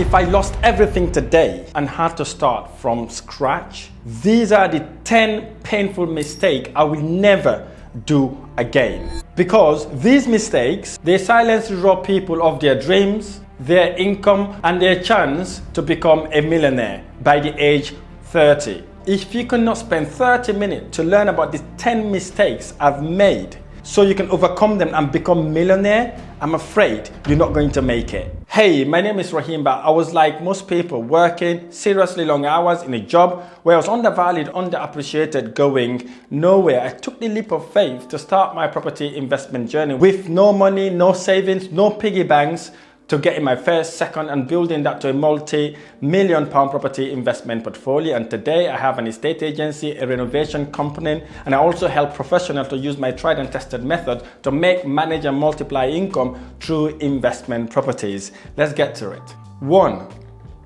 if I lost everything today and had to start from scratch, these are the 10 painful mistakes I will never do again. Because these mistakes, they silently rob people of their dreams, their income, and their chance to become a millionaire by the age 30. If you cannot spend 30 minutes to learn about the 10 mistakes I've made so you can overcome them and become millionaire, I'm afraid you're not going to make it. Hey, my name is Rahim Bah. I was like most people, working seriously long hours in a job where I was undervalued, underappreciated, going nowhere. I took the leap of faith to start my property investment journey with no money, no savings, no piggy banks, to getting my first, second, and building that to a multi-million pound property investment portfolio. And today I have an estate agency, a renovation company, and I also help professionals to use my tried and tested method to make, manage, and multiply income through investment properties. Let's get to it. 1.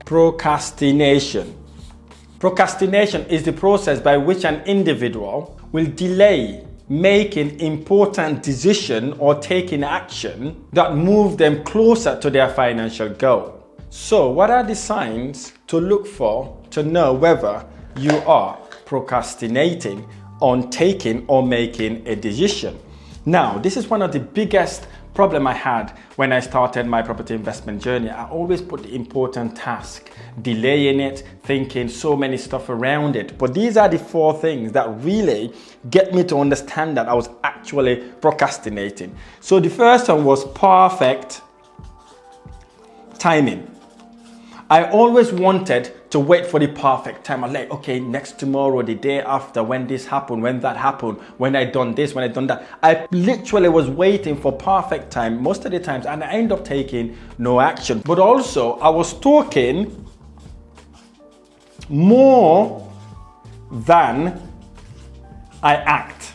Procrastination. Procrastination is the process by which an individual will delay making important decision or taking action that move them closer to their financial goal. So what are the signs to look for to know whether you are procrastinating on taking or making a decision? Now, this is one of the biggest problem I had when I started my property investment journey. I always put the important task, delaying it, thinking so many stuff around it. But these are the 4 things that really get me to understand that I was actually procrastinating. So the first one was perfect timing. I always wanted to wait for the perfect time. I'm like, okay, next tomorrow, the day after, when this happened, when that happened, when I done this, when I done that. I literally was waiting for perfect time most of the times, and I end up taking no action. But also, I was talking more than I act.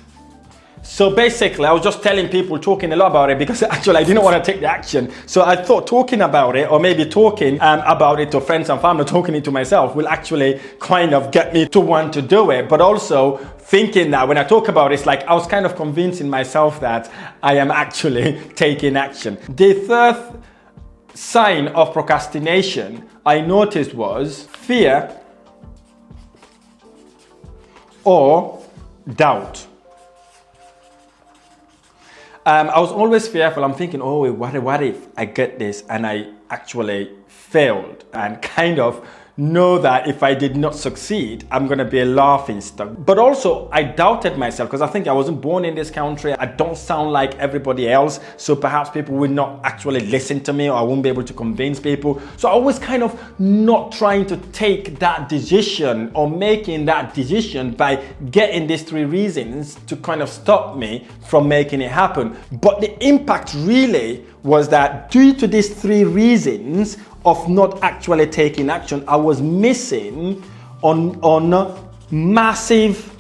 So basically, I was just telling people, talking a lot about it, because actually I didn't want to take the action. So I thought talking about it, or maybe talking about it to friends and family, talking it to myself, will actually kind of get me to want to do it. But also thinking that when I talk about it, it's like I was kind of convincing myself that I am actually taking action. The third sign of procrastination I noticed was fear or doubt. I was always fearful. I'm thinking, oh, what if I get this and I actually failed, and kind of know that if I did not succeed, I'm going to be a laughing stock. But also, I doubted myself because I think I wasn't born in this country. I don't sound like everybody else. So perhaps people will not actually listen to me, or I won't be able to convince people. So I was kind of not trying to take that decision or making that decision by getting these 3 reasons to kind of stop me from making it happen. But the impact really was that due to these 3 reasons of not actually taking action, I was missing on massive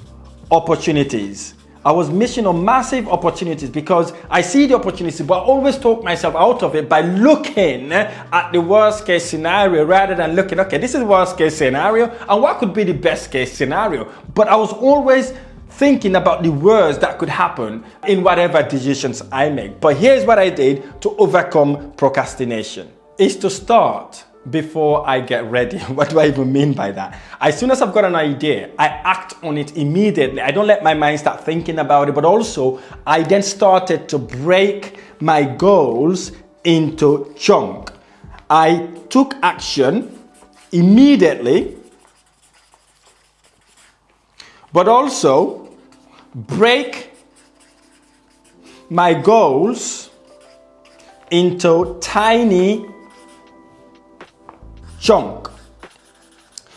opportunities. I was missing on massive opportunities because I see the opportunity, but I always talk myself out of it by looking at the worst case scenario rather than looking, okay, this is the worst case scenario, and what could be the best case scenario? But I was always thinking about the worst that could happen in whatever decisions I make. But here's what I did to overcome procrastination. Is to start before I get ready. What do I even mean by that? As soon as I've got an idea, I act on it immediately. I don't let my mind start thinking about it, but also I then started to break my goals into chunks. I took action immediately, but also break my goals into tiny chunk.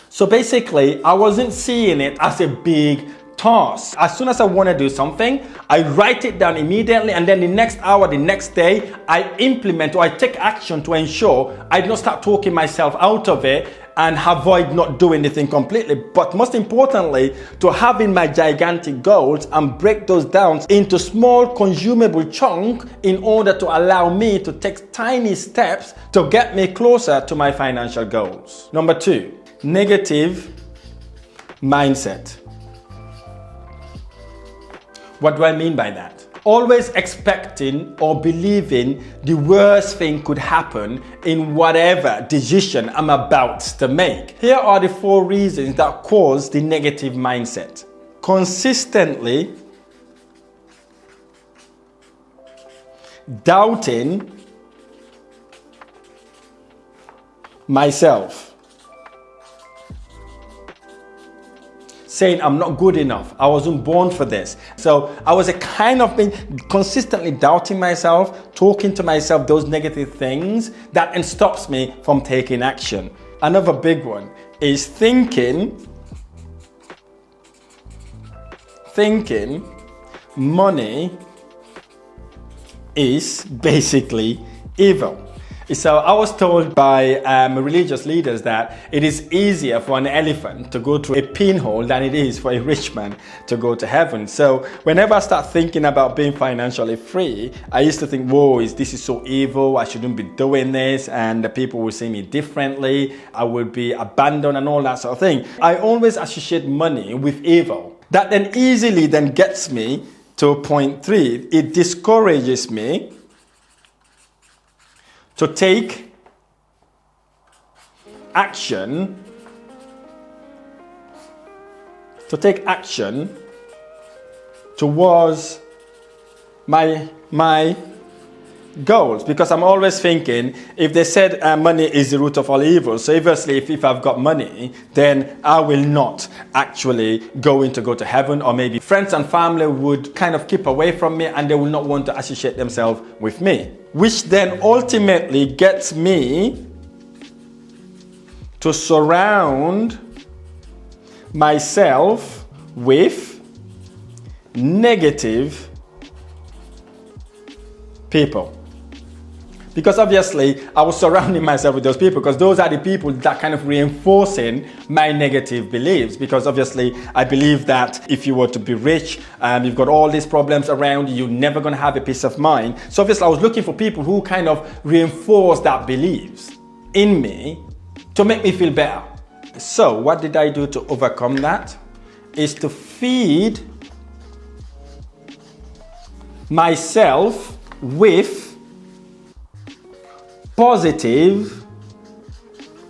So basically, I wasn't seeing it as a big task. As soon as I want to do something, I write it down immediately, and then the next hour, the next day, I implement or I take action to ensure I don't start talking myself out of it and avoid not doing the thing completely. But most importantly, to having my gigantic goals and break those down into small consumable chunks in order to allow me to take tiny steps to get me closer to my financial goals. Number 2, negative mindset. What do I mean by that? Always expecting or believing the worst thing could happen in whatever decision I'm about to make. Here are the 4 reasons that cause the negative mindset. Consistently doubting myself. Saying I'm not good enough, I wasn't born for this. So I was been consistently doubting myself, talking to myself those negative things that stops me from taking action. Another big one is thinking money is basically evil. So I was told by religious leaders that it is easier for an elephant to go through a pinhole than it is for a rich man to go to heaven. So whenever I start thinking about being financially free, I used to think, whoa, this is so evil, I shouldn't be doing this, and the people will see me differently, I will be abandoned and all that sort of thing. I always associate money with evil. That then easily gets me to point 3. It discourages me to take action towards my goals, because I'm always thinking, if they said money is the root of all evil, so obviously if I've got money, then I will not actually go to heaven, or maybe friends and family would kind of keep away from me and they will not want to associate themselves with me, which then ultimately gets me to surround myself with negative people. Because obviously I was surrounding myself with those people, because those are the people that kind of reinforcing my negative beliefs. Because obviously I believe that if you were to be rich, you've got all these problems around you, you're never going to have a peace of mind. So obviously I was looking for people who kind of reinforce that beliefs in me to make me feel better. So what did I do to overcome that? Is to feed myself with positive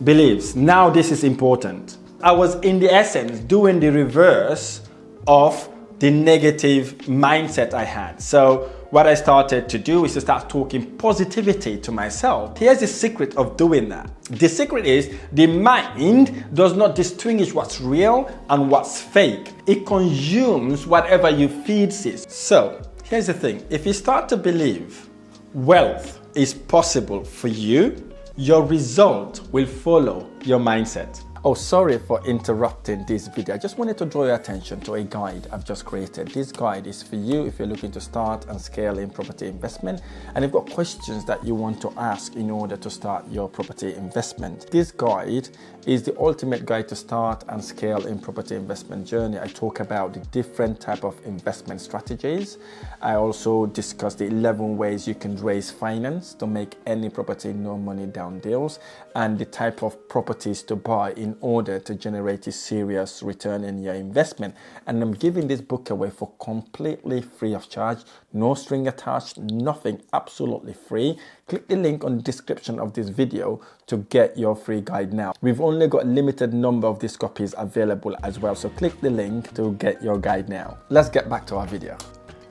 beliefs. Now this is important. I was in the essence doing the reverse of the negative mindset I had. So what I started to do is to start talking positivity to myself. Here's the secret of doing that. The secret is the mind does not distinguish what's real and what's fake. It consumes whatever you feed it. So here's the thing. If you start to believe wealth is possible for you, your result will follow your mindset. Oh, sorry for interrupting this video. I just wanted to draw your attention to a guide I've just created. This guide is for you if you're looking to start and scale in property investment, and you've got questions that you want to ask in order to start your property investment. This guide is the ultimate guide to start and scale in property investment journey. I talk about the different type of investment strategies. I also discuss the 11 ways you can raise finance to make any property no money down deals, and the type of properties to buy in order to generate a serious return in your investment. And I'm giving this book away for completely free of charge, no string attached, nothing, absolutely free. Click the link on the description of this video to get your free guide now. We've only got a limited number of these copies available as well, so click the link to get your guide now. Let's get back to our video.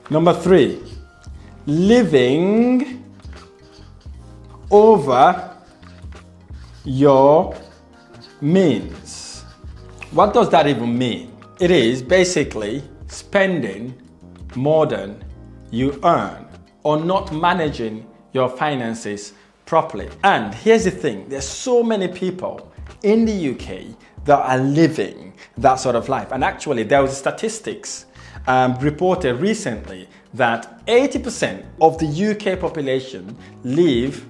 Number 3, living over your means. What does that even mean? It is basically spending more than you earn, or not managing your finances properly. And here's the thing, there's so many people in the UK that are living that sort of life. And actually there was statistics reported recently that 80% of the UK population live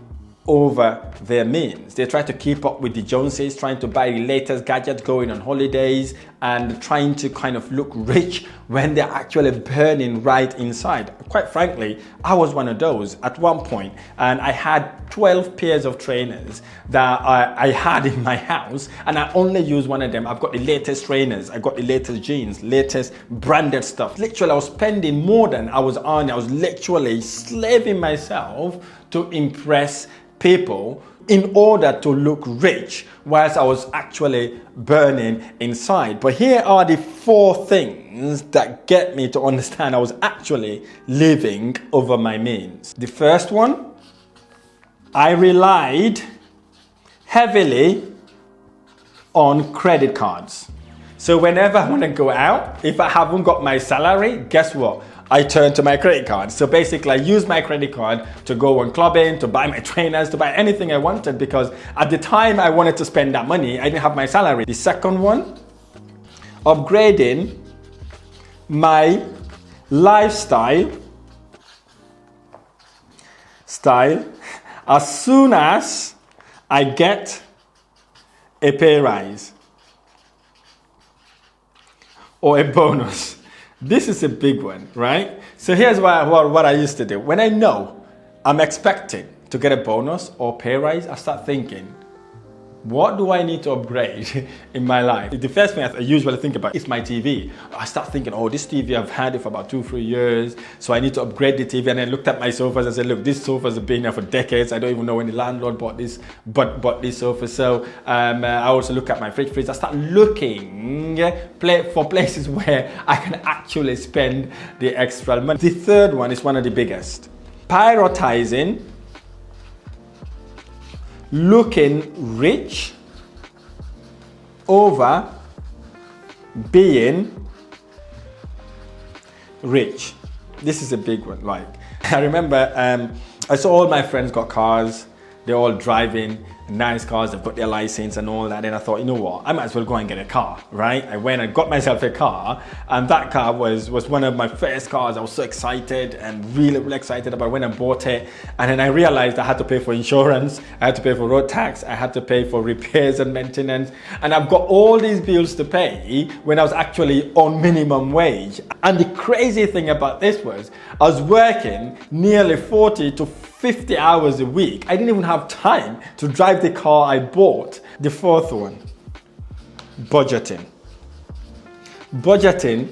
over their means. They try to keep up with the Joneses, trying to buy the latest gadgets, going on holidays, and trying to kind of look rich when they're actually burning right inside. Quite frankly, I was one of those at one point, and I had 12 pairs of trainers that I had in my house, and I only use one of them. I've got the latest trainers, I got the latest jeans, latest branded stuff. Literally, I was spending more than I was earning. I was literally slaving myself to impress people in order to look rich, whilst I was actually burning inside. But here are the 4 things that get me to understand I was actually living over my means. The first one, I relied heavily on credit cards. So whenever I want to go out, if I haven't got my salary, guess what? I turn to my credit card. So basically, I use my credit card to go on clubbing, to buy my trainers, to buy anything I wanted, because at the time I wanted to spend that money, I didn't have my salary. The second one, upgrading my lifestyle as soon as I get a pay rise or a bonus. This is a big one, right? So here's what I used to do. When I know I'm expecting to get a bonus or pay rise, I start thinking, what do I need to upgrade in my life? The first thing I usually think about is my TV. I start thinking, oh, this TV, I've had it for about 2-3 years, so I need to upgrade the TV. And I looked at my sofas and said, look, these sofas have been there for decades. I don't even know when the landlord bought this sofa. So I also look at my fridge. I start looking for places where I can actually spend the extra money. The third one is one of the biggest. Prioritizing looking rich over being rich. This is a big one. Like, I remember I saw all my friends got cars. They're all driving nice cars, they've got their license and all that. And I thought, you know what, I might as well go and get a car, right? I went and got myself a car, and that car was one of my first cars. I was so excited and really excited about when I bought it. And then I realized I had to pay for insurance, I had to pay for road tax, I had to pay for repairs and maintenance. And I've got all these bills to pay when I was actually on minimum wage. And the crazy thing about this was, I was working nearly 40 to 50 hours a week. I didn't even have time to drive the car I bought. The fourth one, budgeting. Budgeting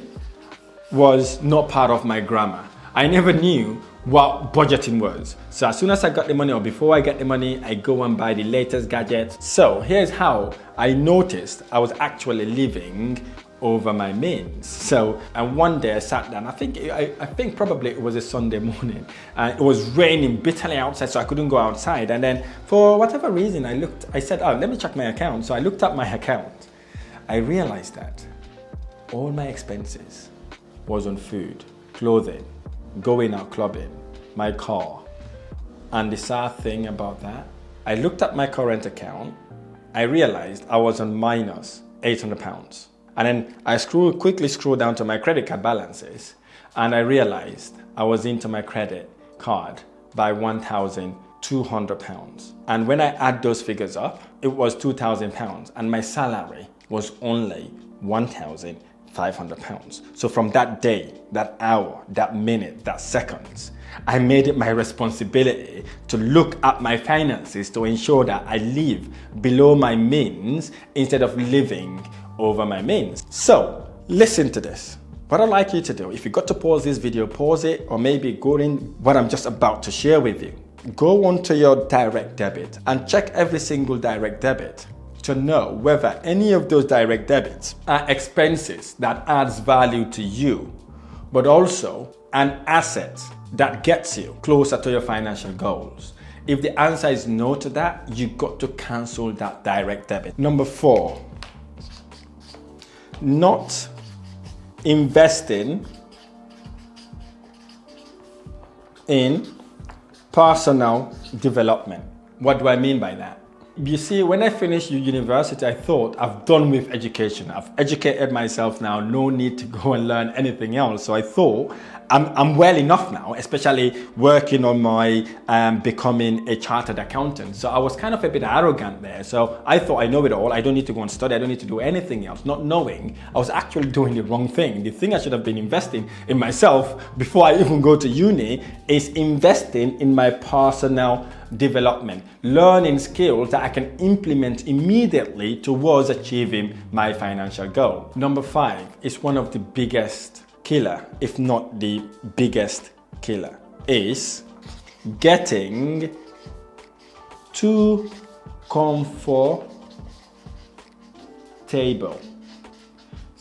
was not part of my grammar. I never knew what budgeting was. So as soon as I got the money, or before I get the money, I go and buy the latest gadgets. So here's how I noticed I was actually living over my means. So, and one day I sat down, I think probably it was a Sunday morning, and it was raining bitterly outside, so I couldn't go outside. And then for whatever reason, I said, oh, let me check my account. So I looked at my account. I realized that all my expenses was on food, clothing, going out clubbing, my car. And the sad thing about that, I looked at my current account, I realized I was on minus £800. And then I quickly scrolled down to my credit card balances, and I realized I was into my credit card by £1,200. And when I add those figures up, it was £2,000, and my salary was only £1,500. So from that day, that hour, that minute, that seconds, I made it my responsibility to look at my finances to ensure that I live below my means instead of living over my means. So listen to this. What I'd like you to do, if you got to pause this video, pause it, or maybe go in what I'm just about to share with you. Go onto your direct debit and check every single direct debit to know whether any of those direct debits are expenses that adds value to you, but also an asset that gets you closer to your financial goals. If the answer is no to that, you got to cancel that direct debit. Number 4, not investing in personal development. What do I mean by that? You see, when I finished university, I thought I've done with education. I've educated myself now, no need to go and learn anything else. So I thought I'm well enough now, especially working on my becoming a chartered accountant. So I was kind of a bit arrogant there. So I thought I know it all. I don't need to go and study. I don't need to do anything else. Not knowing I was actually doing the wrong thing. The thing I should have been investing in myself before I even go to uni is investing in my personal development, learning skills that I can implement immediately towards achieving my financial goal. Number 5 is one of the biggest killer, if not the biggest killer, is getting too comfortable.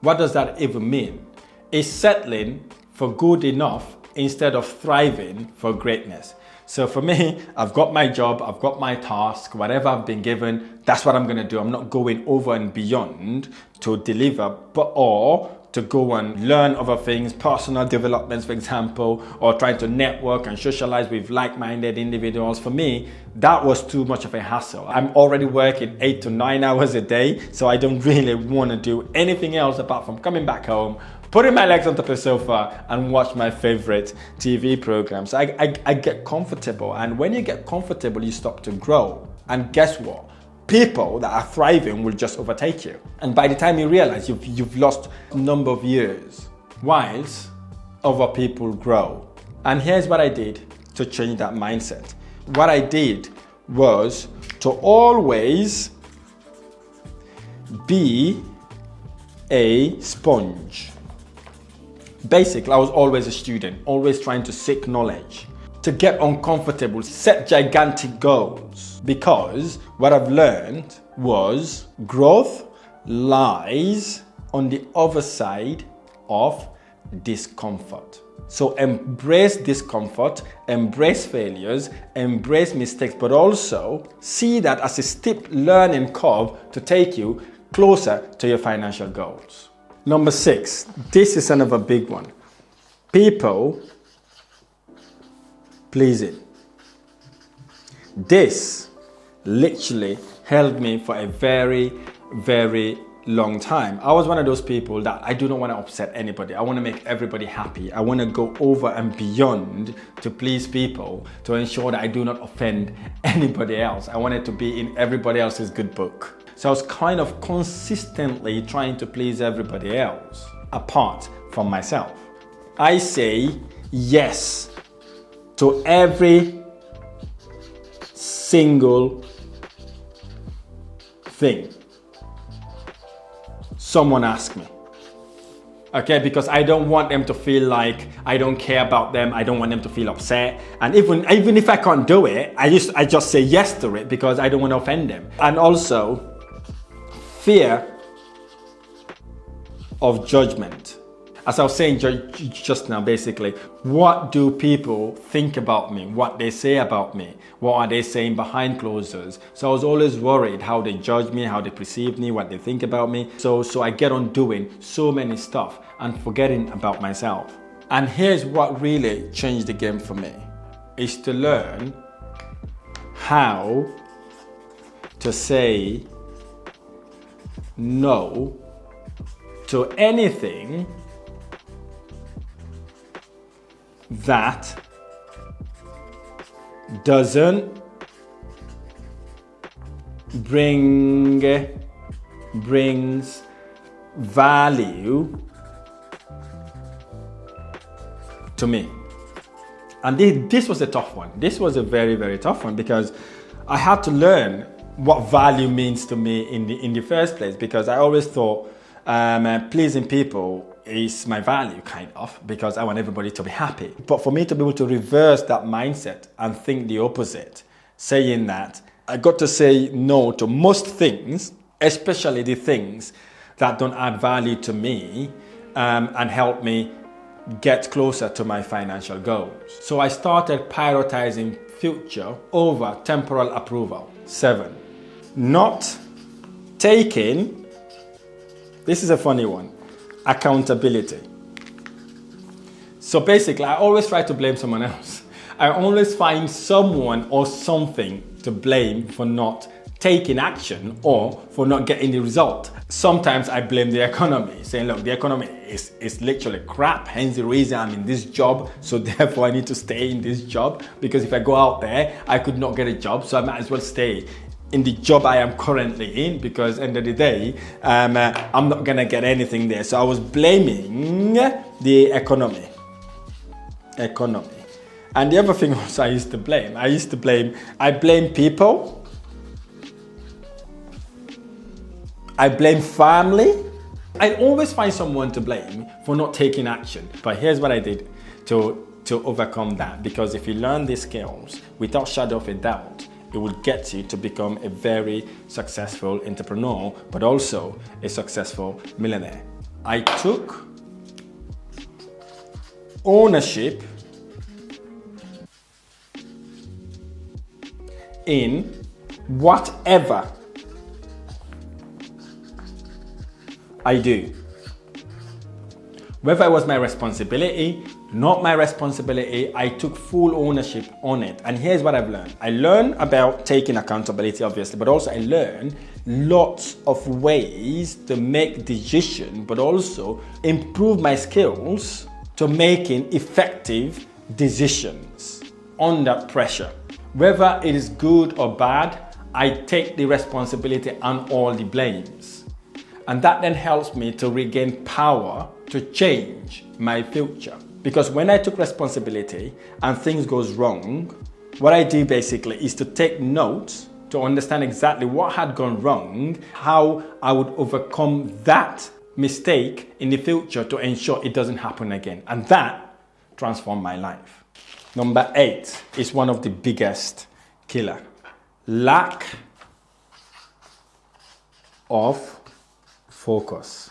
What does that even mean? It's settling for good enough instead of thriving for greatness. So for me, I've got my job, I've got my task, whatever I've been given, that's what I'm gonna do. I'm not going over and beyond to deliver, or to go and learn other things, personal developments, for example, or trying to network and socialize with like-minded individuals. For me, that was too much of a hassle. I'm already working 8 to 9 hours a day, so I don't really want to do anything else apart from coming back home, putting my legs onto the sofa and watch my favorite TV programs. I get comfortable, and when you get comfortable, you stop to grow. And guess what? People that are thriving will just overtake you. And by the time you realize you've lost a number of years, whilst other people grow. And here's what I did to change that mindset. What I did was to always be a sponge. Basically, I was always a student, always trying to seek knowledge, to get uncomfortable, set gigantic goals. Because what I've learned was growth lies on the other side of discomfort. So embrace discomfort, embrace failures, embrace mistakes, but also see that as a steep learning curve to take you closer to your financial goals. Number 6, this is another big one. People pleasing. This literally held me for a very, very long time. I was one of those people that I do not want to upset anybody. I want to make everybody happy. I want to go over and beyond to please people, to ensure that I do not offend anybody else. I want it to be in everybody else's good book. So I was kind of consistently trying to please everybody else, apart from myself. I say yes to every single thing someone asks me. Okay, because I don't want them to feel like I don't care about them. I don't want them to feel upset. And even if I can't do it, I just say yes to it because I don't want to offend them. And also, fear of judgment. As I was saying just now, basically, what do people think about me? What they say about me? What are they saying behind closed doors? So I was always worried how they judge me, how they perceive me, what they think about me. So I get on doing so many stuff and forgetting about myself. And here's what really changed the game for me, is to learn how to say no to anything that doesn't brings value to me. And this was a tough one. This was a very, very tough one because I had to learn what value means to me in the first place, because I always thought pleasing people is my value, kind of, because I want everybody to be happy. But for me to be able to reverse that mindset and think the opposite, saying that I got to say no to most things, especially the things that don't add value to me and help me get closer to my financial goals. So I started prioritizing future over temporal approval. 7, not taking, this is a funny one, accountability. So basically, I always try to blame someone else. I always find someone or something to blame for not taking action or for not getting the result. Sometimes I blame the economy, saying, look, the economy is literally crap, hence the reason I'm in this job, so therefore I need to stay in this job, because if I go out there, I could not get a job, so I might as well stay in the job I am currently in, because end of the day, I'm not gonna get anything there. So I was blaming the economy. And the other thing also I blame people. I blame family. I always find someone to blame for not taking action. But here's what I did to overcome that. Because if you learn these skills without shadow of a doubt, it will get you to become a very successful entrepreneur, but also a successful millionaire. I took ownership in whatever I do. Whether it was my responsibility, not my responsibility, I took full ownership on it. And here's what I've learned. I learned about taking accountability, obviously, but also I learned lots of ways to make decisions, but also improve my skills to making effective decisions under pressure. Whether it is good or bad, I take the responsibility and all the blames. And that then helps me to regain power to change my future. Because when I took responsibility and things goes wrong, what I do basically is to take notes to understand exactly what had gone wrong, how I would overcome that mistake in the future to ensure it doesn't happen again. And that transformed my life. Number 8 is one of the biggest killer. Lack of focus.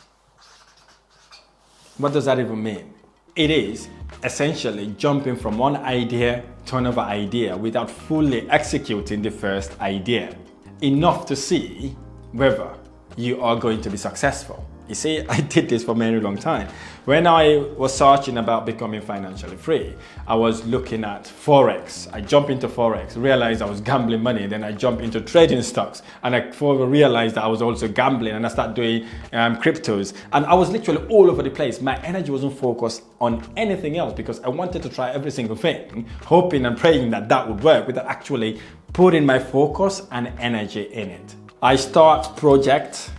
What does that even mean? It is essentially jumping from one idea to another idea without fully executing the first idea, enough to see whether you are going to be successful. You see, I did this for a very long time. When I was searching about becoming financially free, I was looking at Forex. I jumped into Forex, realized I was gambling money. Then I jumped into trading stocks, and I realized that I was also gambling, and I started doing cryptos. And I was literally all over the place. My energy wasn't focused on anything else because I wanted to try every single thing, hoping and praying that that would work without actually putting my focus and energy in it. I start projects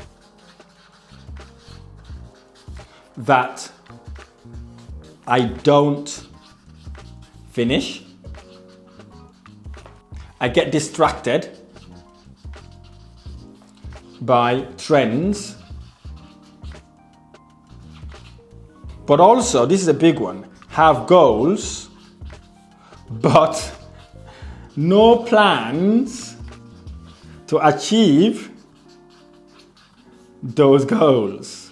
that I don't finish. I get distracted by trends. But also, this is a big one, have goals, but no plans to achieve those goals.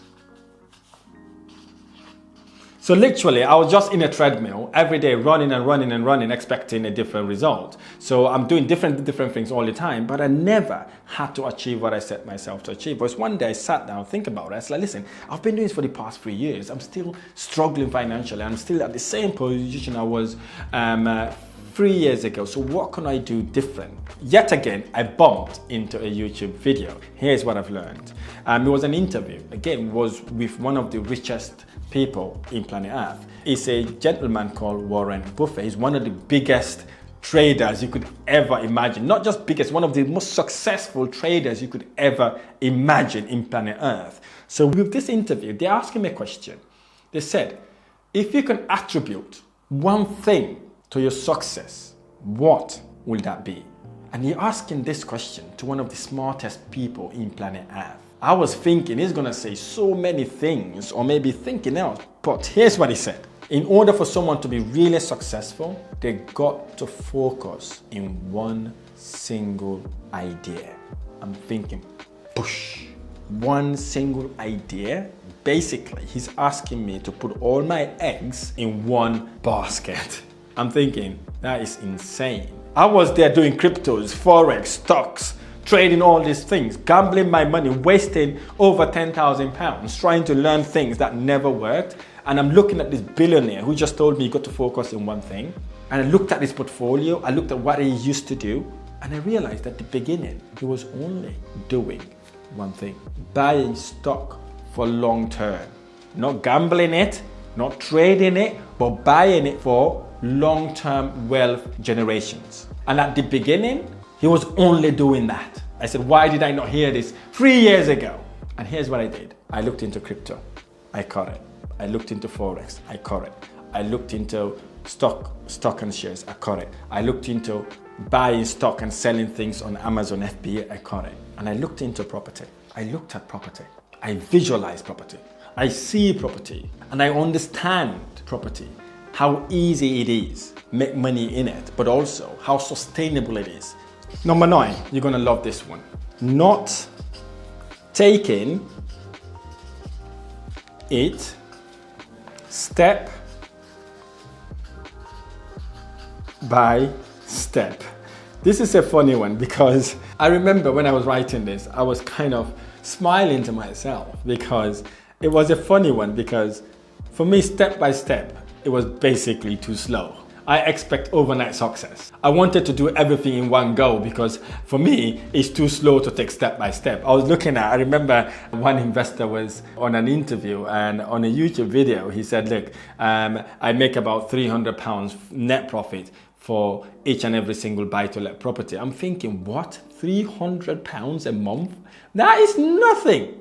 So literally, I was just in a treadmill every day, running and running and running, expecting a different result. So I'm doing different things all the time, but I never had to achieve what I set myself to achieve. But one day I sat down, think about it. I was like, listen, I've been doing this for the past 3 years. I'm still struggling financially. I'm still at the same position I was 3 years ago. So what can I do different? Yet again, I bumped into a YouTube video. Here's what I've learned. It was an interview. Again, it was with one of the richest people in planet Earth. It's a gentleman called Warren Buffett. He's one of the biggest traders you could ever imagine. Not just biggest, one of the most successful traders you could ever imagine in planet Earth. So with this interview, they asked him a question. They said, if you can attribute one thing to your success, what will that be? And he asking this question to one of the smartest people in planet Earth. I was thinking he's gonna say so many things or maybe thinking else, but here's what he said. In order for someone to be really successful, they got to focus in one single idea. I'm thinking, push. One single idea? Basically, he's asking me to put all my eggs in one basket. I'm thinking, that is insane. I was there doing cryptos, Forex, stocks, trading all these things, gambling my money, wasting over £10,000, trying to learn things that never worked. And I'm looking at this billionaire who just told me you got to focus in one thing. And I looked at his portfolio, I looked at what he used to do, And I realized at the beginning, he was only doing one thing: buying stock for long term. Not gambling it, not trading it, but buying it for long-term wealth generations. And at the beginning, he was only doing that. I said, why did I not hear this 3 years ago? And here's what I did. I looked into crypto, I caught it. I looked into Forex, I caught it. I looked into stock and shares, I caught it. I looked into buying stock and selling things on Amazon FBA, I caught it. And I looked into property. I looked at property. I visualize property. I see property and I understand property, how easy it is, make money in it, but also how sustainable it is. Number 9, you're gonna love this one. Not taking it step by step. This is a funny one because I remember when I was writing this, I was kind of smiling to myself because it was a funny one, because for me, step by step, it was basically too slow. I expect overnight success. I wanted to do everything in one go because for me, it's too slow to take step by step. I remember one investor was on an interview and on a YouTube video, he said, look, I make about £300 net profit for each and every single buy-to-let property. I'm thinking, what? £300 a month? That is nothing.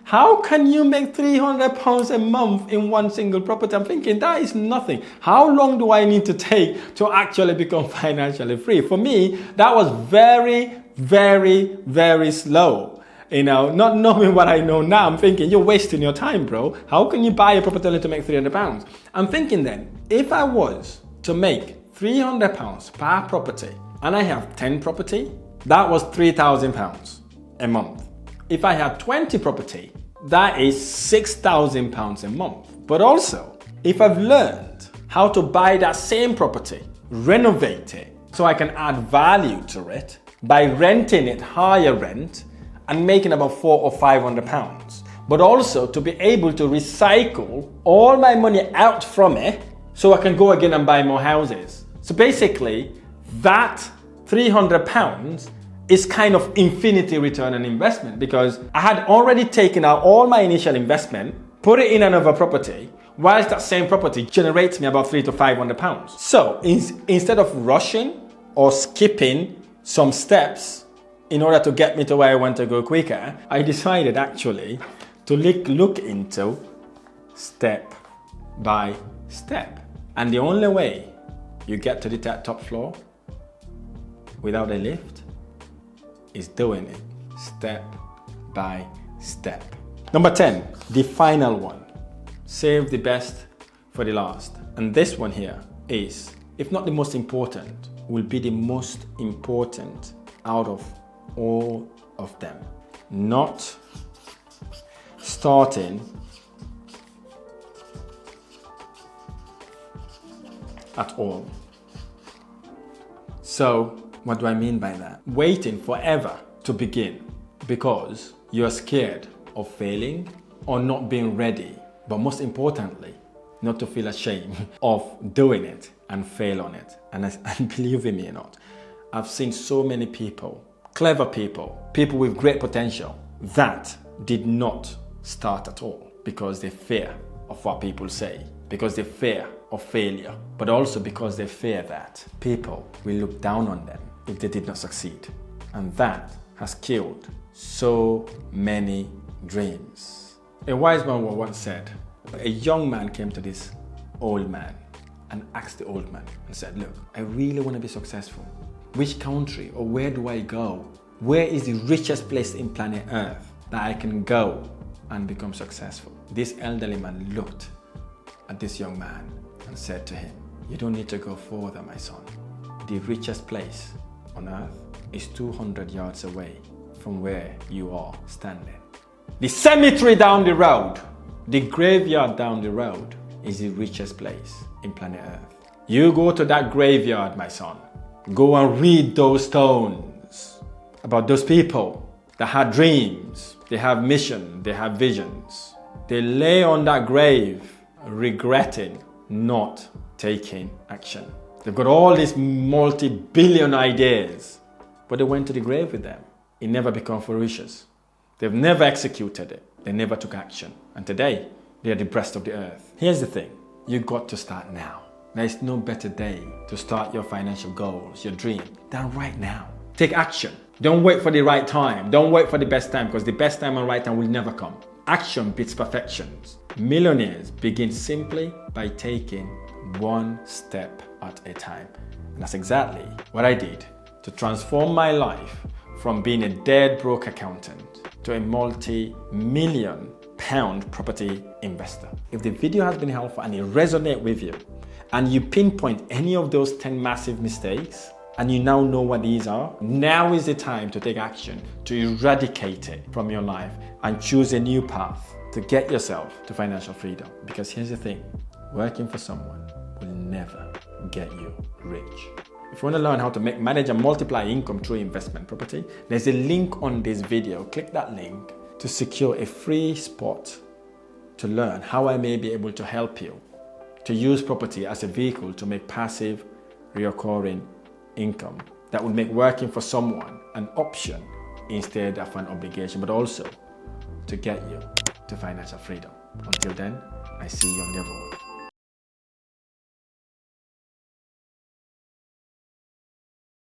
How can you make £300 a month in one single property? I'm thinking that is nothing. How long do I need to take to actually become financially free? For me, that was very, very, very slow. Not knowing what I know now, I'm thinking you're wasting your time, bro. How can you buy a property only to make £300? I'm thinking then, if I was to make £300 per property and I have 10 property, that was £3,000 a month. If I had 20 property, that is £6,000 a month. But also, if I've learned how to buy that same property, renovate it, so I can add value to it by renting it higher rent and making about £400 or £500, but also to be able to recycle all my money out from it so I can go again and buy more houses. So basically, that £300 is kind of infinity return on investment, because I had already taken out all my initial investment, put it in another property, whilst that same property generates me about £300 to £500. So instead of rushing or skipping some steps in order to get me to where I want to go quicker, I decided actually to look into step by step. And the only way you get to the top floor without a lift is doing it step by step. Number 10, the final one. Save the best for the last. And this one here is, if not the most important, will be the most important out of all of them. Not starting at all. So, what do I mean by that? Waiting forever to begin because you're scared of failing or not being ready, but most importantly, not to feel ashamed of doing it and fail on it. And believe me or not, I've seen so many people, clever people, people with great potential that did not start at all because they fear of what people say, because they fear of failure, but also because they fear that people will look down on them if they did not succeed. And that has killed so many dreams. A wise man once said, a young man came to this old man and asked the old man and said, look, I really want to be successful. Which country or where do I go? Where is the richest place in planet Earth that I can go and become successful? This elderly man looked at this young man and said to him, you don't need to go further, my son. The richest place on earth is 200 yards away from where you are standing. The cemetery down the road, the graveyard down the road is the richest place in planet Earth. You go to that graveyard, my son. Go and read those stones about those people that had dreams, they have mission, they have visions. They lay on that grave regretting not taking action. They've got all these multi-billion ideas, but they went to the grave with them. It never became fruitious. They've never executed it. They never took action. And today, they are the breast of the earth. Here's the thing. You got to start now. There is no better day to start your financial goals, your dream, than right now. Take action. Don't wait for the right time. Don't wait for the best time, because the best time and right time will never come. Action beats perfection. Millionaires begin simply by taking one step at a time. And that's exactly what I did to transform my life from being a dead broke accountant to a multi-million pound property investor. If the video has been helpful and it resonates with you, and you pinpoint any of those 10 massive mistakes, and you now know what these are, now is the time to take action, to eradicate it from your life and choose a new path to get yourself to financial freedom. Because here's the thing, working for someone will never get you rich. If you want to learn how to manage and multiply income through investment property, there's a link on this video. Click that link to secure a free spot to learn how I may be able to help you to use property as a vehicle to make passive, recurring income that would make working for someone an option instead of an obligation, but also to get you to financial freedom. Until then, I see you on the other one.